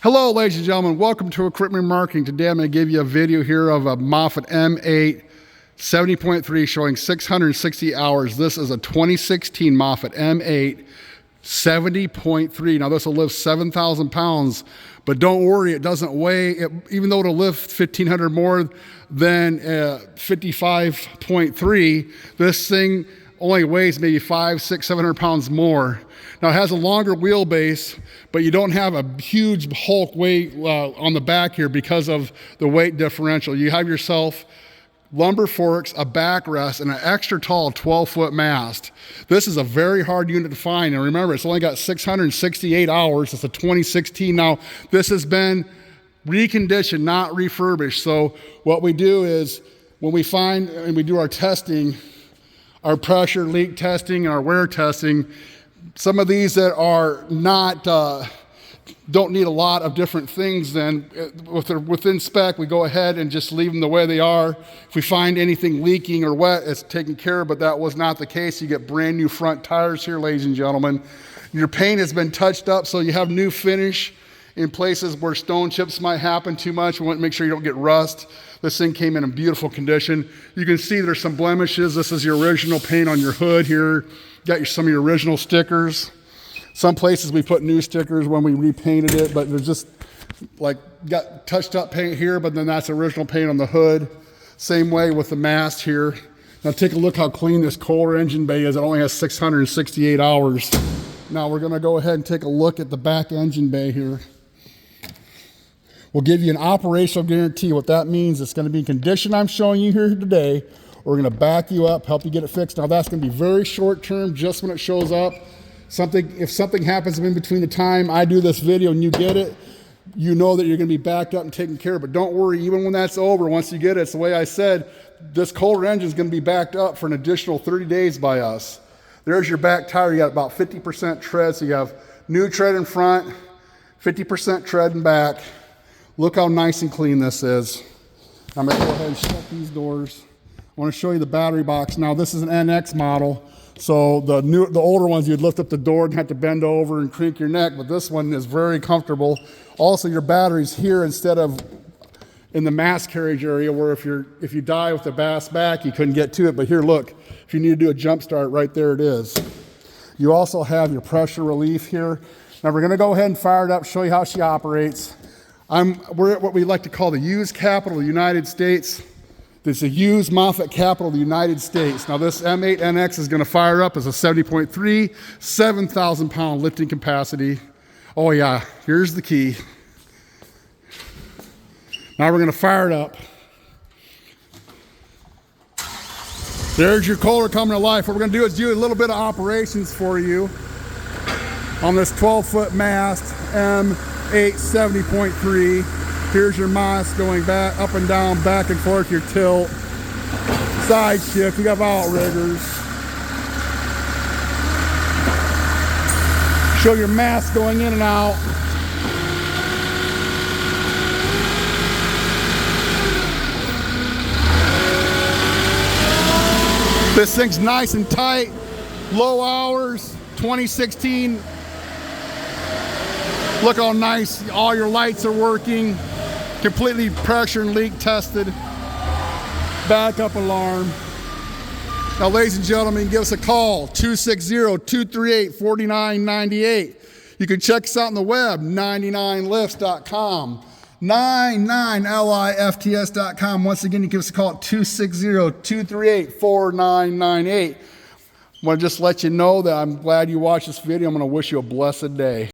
Hello, ladies and gentlemen. Welcome to Equipment Marketing. Today I'm going to give you a video here of a Moffett M8 70.3 showing 660 hours. This is a 2016 Moffett M8 70.3. Now this will lift 7,000 pounds, but don't worry, it doesn't weigh, even though it'll lift 1,500 more than 55.3, this thing only weighs maybe 500, 600, 700 pounds more. Now it has a longer wheelbase, but you don't have a huge hulk weight on the back here because of the weight differential. You have yourself lumber forks, a backrest, and an extra tall 12-foot mast. This is a very hard unit to find, and remember, it's only got 668 hours. It's a 2016. Now, this has been reconditioned, not refurbished. So what we do is, when we find and we do our testing, our pressure leak testing and our wear testing, some of these that are not, don't need a lot of different things, then if they're within spec, we go ahead and just leave them the way they are. If we find anything leaking or wet, it's taken care of, but that was not the case. You get brand new front tires here, ladies and gentlemen. Your paint has been touched up, so you have new finish in places where stone chips might happen too much. We want to make sure you don't get rust. This thing came in beautiful condition. You can see there's some blemishes. This is your original paint on your hood here. Got some of your original stickers. Some places we put new stickers when we repainted it, but there's just like got touched up paint here, but then that's original paint on the hood. Same way with the mast here. Now take a look how clean this Kohler engine bay is. It only has 668 hours. Now we're gonna go ahead and take a look at the back engine bay here. We'll give you an operational guarantee. What that means, it's gonna be in condition I'm showing you here today. We're gonna back you up, help you get it fixed. Now that's gonna be very short term, just when it shows up. If something happens in between the time I do this video and you get it, you know that you're gonna be backed up and taken care of. But don't worry, even when that's over, once you get it, it's the way I said, this Kohler engine is gonna be backed up for an additional 30 days by us. There's your back tire. You got about 50% tread, so you have new tread in front, 50% tread in back. Look how nice and clean this is. I'm gonna go ahead and shut these doors. I wanna show you the battery box. Now this is an NX model. So the older ones, you'd lift up the door and have to bend over and crank your neck, but this one is very comfortable. Also, your battery's here instead of in the mass carriage area, where if you die with the bass back, you couldn't get to it. But here, look, if you need to do a jump start, right there it is. You also have your pressure relief here. Now we're gonna go ahead and fire it up, show you how she operates. We're at what we like to call the used capital of the United States. This is a used Moffett capital of the United States. Now this M8 NX is gonna fire up as a 70.3, 7,000 pound lifting capacity. Oh yeah, here's the key. Now we're gonna fire it up. There's your Kohler coming to life. What we're gonna do is do a little bit of operations for you on this 12-foot mast M8 70.3. Here's your mast going back, up and down, back and forth, your tilt, side shift. You got outriggers. Show your mast going in and out. This thing's nice and tight, low hours, 2016. Look how nice, all your lights are working. Completely pressure and leak tested. Backup alarm. Now, ladies and gentlemen, give us a call, 260-238-4998. You can check us out on the web, 99lifts.com, 99lifts.com. Once again, you give us a call at 260-238-4998. I want to just let you know that I'm glad you watched this video. I'm going to wish you a blessed day.